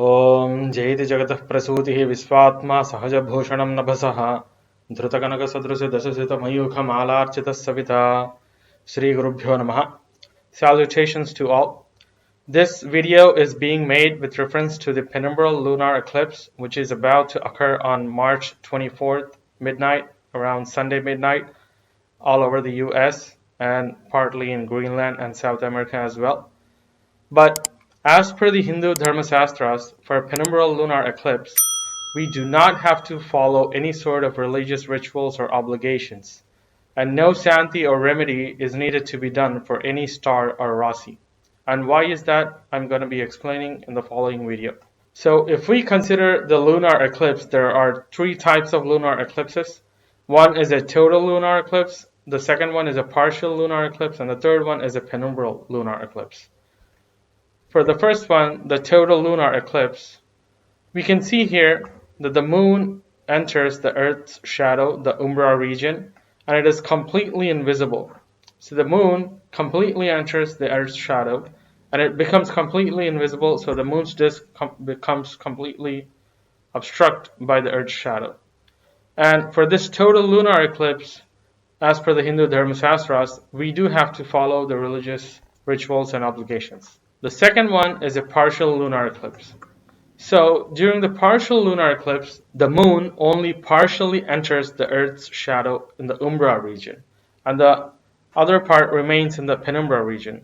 ॐ जयति जगतः प्रसूतिः विश्वात्मा सहजभूषणं नभसः धृतकनकसदृशदशसितमयूखमालार्चितः सविता श्रीगुरुभ्यो नमः. Salutations to all. This video is being made with reference to the Penumbral Lunar Eclipse, which is about to occur on March 24th midnight, around Sunday midnight, all over the US and partly in Greenland and South America as well. But as per the Hindu Dharma Sastras, for a penumbral lunar eclipse, we do not have to follow any sort of religious rituals or obligations, and no Santi or remedy is needed to be done for any star or Rasi. And why is that? I'm going to be explaining in the following video. So if we consider the lunar eclipse, there are three types of lunar eclipses. One is a total lunar eclipse, the second one is a partial lunar eclipse, and the third one is a penumbral lunar eclipse. For the first one, the total lunar eclipse, we can see here that the moon enters the Earth's shadow, the umbra region, and it is completely invisible. So the moon completely enters the Earth's shadow, and it becomes completely invisible, so the moon's disk becomes completely obstructed by the Earth's shadow. And for this total lunar eclipse, as per the Hindu Dharma Sastras, we do have to follow the religious rituals and obligations. The second one is a partial lunar eclipse. So during the partial lunar eclipse, the moon only partially enters the Earth's shadow in the umbra region, and the other part remains in the penumbra region.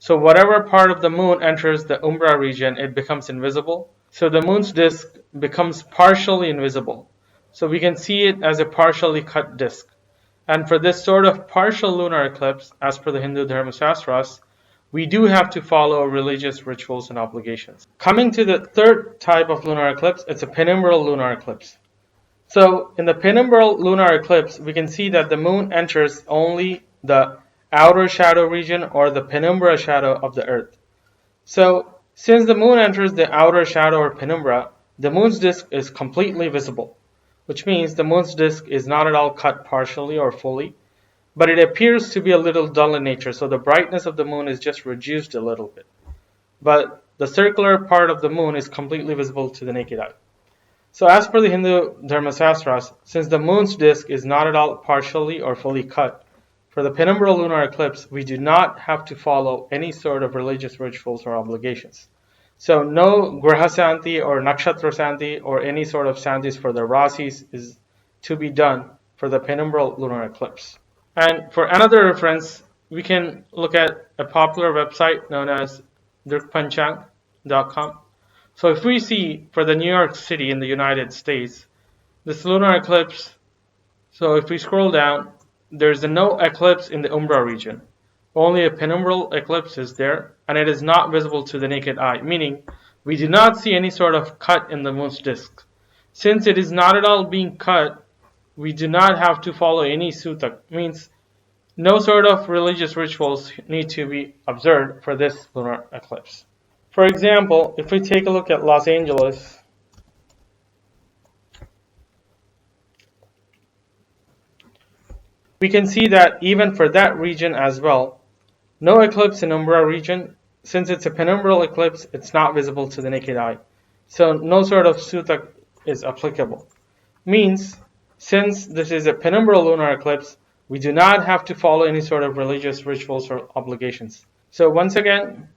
So whatever part of the moon enters the umbra region, it becomes invisible. So the moon's disk becomes partially invisible. So we can see it as a partially cut disk. And for this sort of partial lunar eclipse, as per the Hindu Dharma Sastras, we do have to follow religious rituals and obligations. Coming to the third type of lunar eclipse, it's a penumbral lunar eclipse. So in the penumbral lunar eclipse, we can see that the moon enters only the outer shadow region or the penumbra shadow of the Earth. So since the moon enters the outer shadow or penumbra, the moon's disk is completely visible, which means the moon's disk is not at all cut partially or fully, but it appears to be a little dull in nature, so the brightness of the moon is just reduced a little bit. But the circular part of the moon is completely visible to the naked eye. So as per the Hindu Dharma Sastras, since the moon's disk is not at all partially or fully cut, for the penumbral lunar eclipse, we do not have to follow any sort of religious rituals or obligations. So no Graha Santi or Nakshatra Santi or any sort of Santis for the Rasis is to be done for the penumbral lunar eclipse. And for another reference, we can look at a popular website known as dirkpanchang.com. So if we see for the New York City in the United States, this lunar eclipse, so if we scroll down, there's no eclipse in the umbra region. Only a penumbral eclipse is there, and it is not visible to the naked eye, meaning we do not see any sort of cut in the moon's disk. Since it is not at all being cut, we do not have to follow any sutta, means no sort of religious rituals need to be observed for this lunar eclipse. For example, if we take a look at Los Angeles, we can see that even for that region as well, no eclipse in umbra region. Since it's a penumbral eclipse, it's not visible to the naked eye. So no sort of sutta is applicable. Means, since this is a penumbral lunar eclipse, we do not have to follow any sort of religious rituals or obligations. So once again,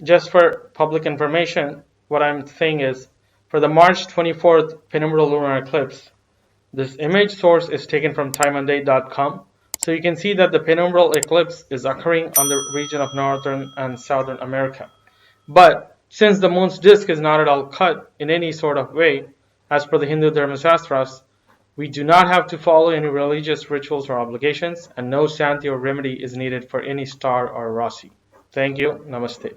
just for public information, what I'm saying is, for the March 24th penumbral lunar eclipse, this image source is taken from timeanddate.com. So you can see that the penumbral eclipse is occurring on the region of Northern and Southern America. But since the moon's disk is not at all cut in any sort of way, as per the Hindu Dharma Sastras, we do not have to follow any religious rituals or obligations, and no Santi or remedy is needed for any star or Rasi. Thank you. Namaste.